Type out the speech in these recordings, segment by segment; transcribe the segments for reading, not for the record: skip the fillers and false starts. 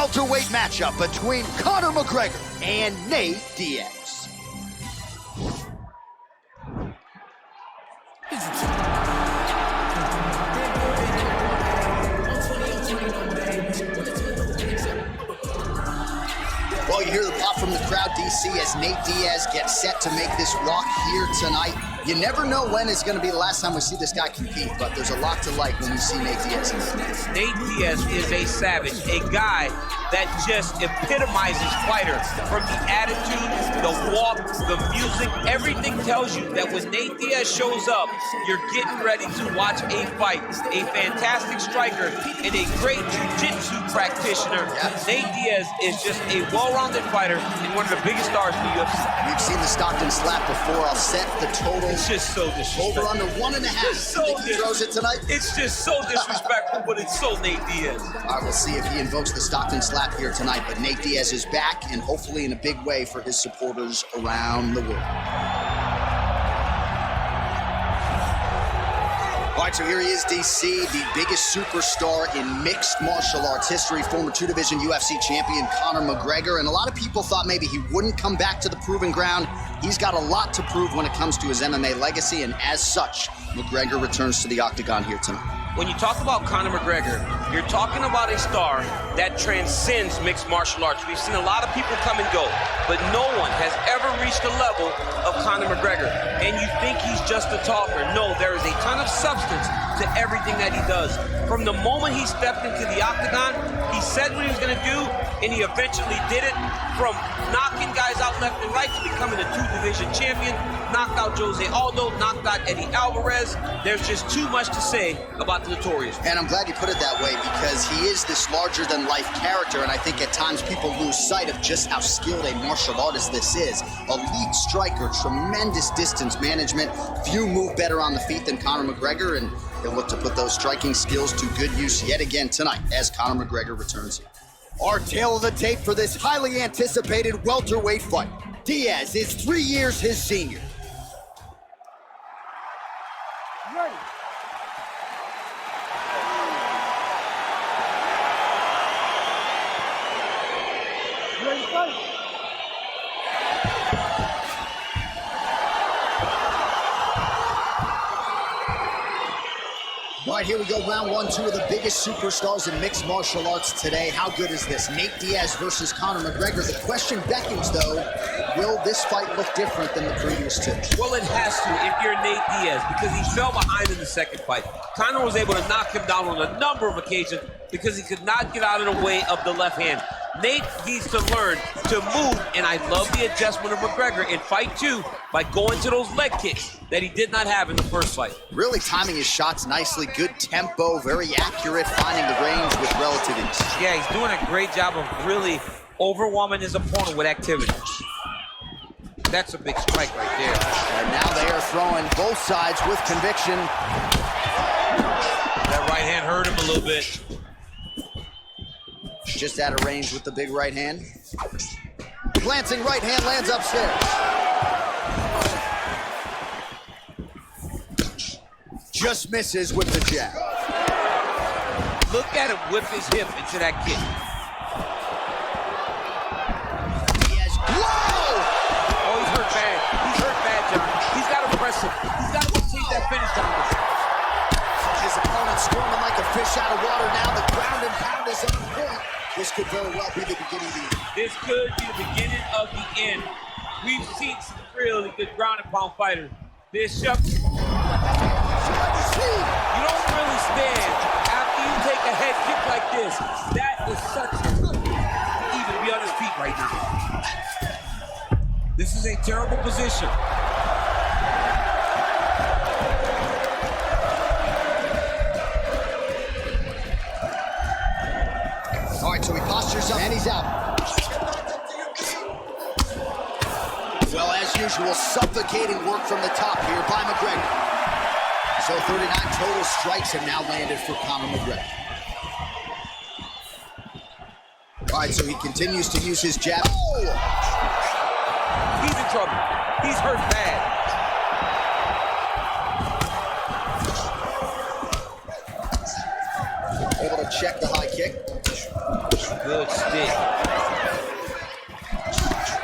welterweight matchup between Conor McGregor and Nate Diaz. Well, you hear the pop from the crowd, DC, as Nate Diaz gets set to make this walk here tonight. You never know when it's going to be the last time we see this guy compete, but there's a lot to like when you see Nate Diaz. Nate Diaz is a savage, a guy that just epitomizes fighter. From the attitude, the walk, the music, everything tells you that when Nate Diaz shows up, you're getting ready to watch a fight. A fantastic striker and a great jiu-jitsu practitioner. Nate Diaz is just a well-rounded fighter and one of the biggest stars in the UFC. We've seen the Stockton slap before. I'll set the total. It's just so disrespectful. Over under 1.5. So think he throws it tonight? It's just so disrespectful, but it's so Nate Diaz. All right, we'll see if he invokes the Stockton slap here tonight, but Nate Diaz is back, and hopefully in a big way for his supporters around the world. All right, so here he is, DC, the biggest superstar in mixed martial arts history, former two-division UFC champion Conor McGregor, and a lot of people thought maybe he wouldn't come back to the proving ground. He's got a lot to prove when it comes to his MMA legacy, and as such, McGregor returns to the octagon here tonight. When you talk about Conor McGregor, you're talking about a star that transcends mixed martial arts. We've seen a lot of people come and go, but no one has ever reached the level of Conor McGregor. And you think he's just a talker. No, there is a ton of substance to everything that he does. From the moment he stepped into the octagon, he said what he was going to do, and he eventually did it. From knocking guys out left and right to becoming a two-division champion, knocked out Jose Aldo, knocked out Eddie Alvarez. There's just too much to say about the Notorious. And I'm glad you put it that way, because he is this larger-than-life character, and I think at times people lose sight of just how skilled a martial artist this is. Elite striker, tremendous distance management. Few move better on the feet than Conor McGregor, and he'll look to put those striking skills to good use yet again tonight as Conor McGregor returns here. Our tale of the tape for this highly anticipated welterweight fight. Diaz is 3 years his senior. Ready. Ready to fight? All right, here we go, round one, two of the biggest superstars in mixed martial arts today. How good is this? Nate Diaz versus Conor McGregor. The question beckons, though, will this fight look different than the previous two? Well, it has to if you're Nate Diaz, because he fell behind in the second fight. Conor was able to knock him down on a number of occasions because he could not get out of the way of the left hand. Nate needs to learn to move, and I love the adjustment of McGregor in fight two by going to those leg kicks that he did not have in the first fight. Really timing his shots nicely, good tempo, very accurate, finding the range with relative ease. Yeah, he's doing a great job of really overwhelming his opponent with activity. That's a big strike right there. And now they are throwing both sides with conviction. That right hand hurt him a little bit. Just out of range with the big right hand. Glancing right hand lands upstairs. Just misses with the jab. Look at him whip his hip into that kick. Diaz, whoa! Oh, he's hurt bad. He's hurt bad, John. He's got to press him. He's got to take that finish down. His opponent squirming like a fish out of water now. The ground and pound is on point. This could very well be the beginning of the end. This could be the beginning of the end. We've seen some really good ground and pound fighters. This shove. You don't really stand after you take a head kick like this. That is such even to be on his feet right now. This is a terrible position. All right, so he postures up and he's out. Well, as usual, suffocating work from the top here by McGregor. So 39 total strikes have now landed for Conor McGregor. All right, so he continues to use his jab. Oh! He's in trouble. He's hurt bad. Able to check the high kick. Good stick.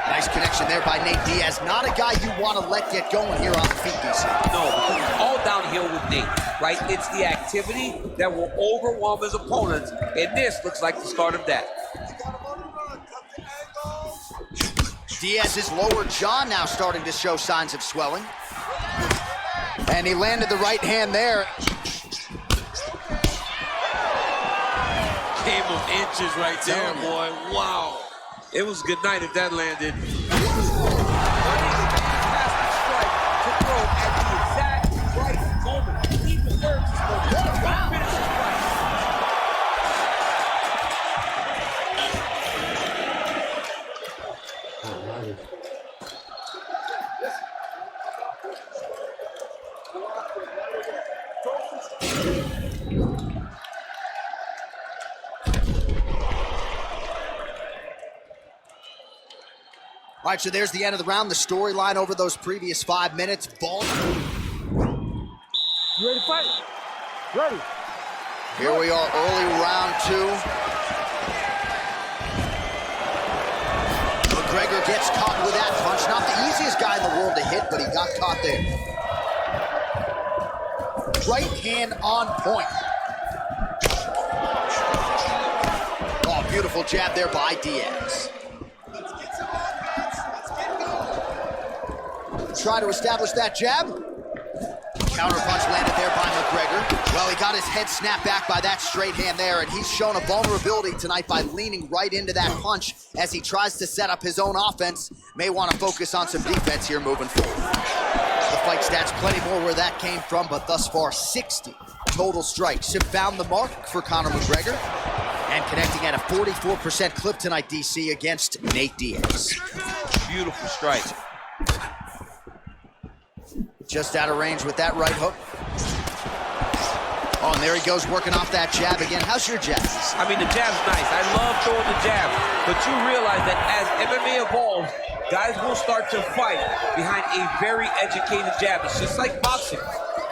Nice connection there by Nate Diaz. Not a guy you want to let get going here on the feet, DC. No, because it's all downhill with Nate, right? It's the activity that will overwhelm his opponents, and this looks like the start of that. Diaz's lower jaw now starting to show signs of swelling. And he landed the right hand there. Game of inches right there, boy. Wow. It was good night if that landed. All right, so there's the end of the round. The storyline over those previous 5 minutes. Ball. You ready to fight? Ready. Here we are, early round 2. McGregor gets caught with that punch. Not the easiest guy in the world to hit, but he got caught there. Right hand on point. Oh, beautiful jab there by Diaz. Try to establish that jab. Counter punch landed there by McGregor. Well, he got his head snapped back by that straight hand there, and he's shown a vulnerability tonight by leaning right into that punch as he tries to set up his own offense. May want to focus on some defense here moving forward. The fight stats, plenty more where that came from, but thus far 60 total strikes have found the mark for Conor McGregor, and connecting at a 44% clip tonight, DC, against Nate Diaz. Beautiful strike. Just out of range with that right hook. Oh, and there he goes, working off that jab again. How's your jab? I mean, the jab's nice. I love throwing the jab. But you realize that as MMA evolves, guys will start to fight behind a very educated jab. It's just like boxing.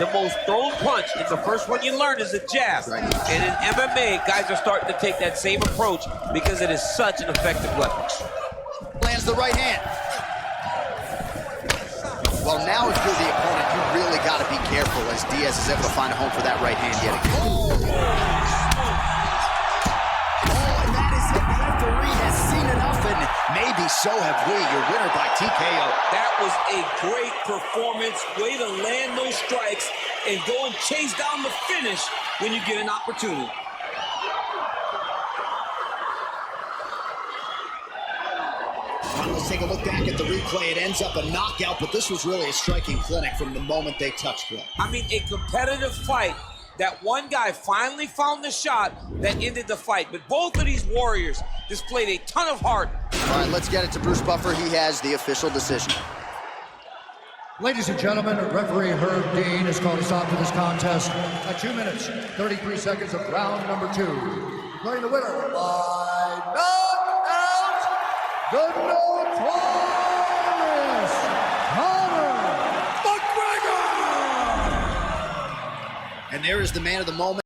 The most thrown punch, and the first one you learn is a jab. Right. And in MMA, guys are starting to take that same approach because it is such an effective weapon. Lands the right hand. Well, now if you're the opponent, you really got to be careful as Diaz is able to find a home for that right hand yet again. Oh, and that is it. The referee has seen enough, and maybe so have we. Your winner by TKO. That was a great performance. Way to land those strikes and go and chase down the finish when you get an opportunity. Let's take a look back at the replay. It ends up a knockout, but this was really a striking clinic from the moment they touched ground. I mean, a competitive fight. That one guy finally found the shot that ended the fight. But both of these warriors displayed a ton of heart. All right, let's get it to Bruce Buffer. He has the official decision. Ladies and gentlemen, referee Herb Dean has called a stop to this contest at 2 minutes, 33 seconds of round number 2. Declaring the winner by knockout, the notorious Conor McGregor! And there is the man of the moment.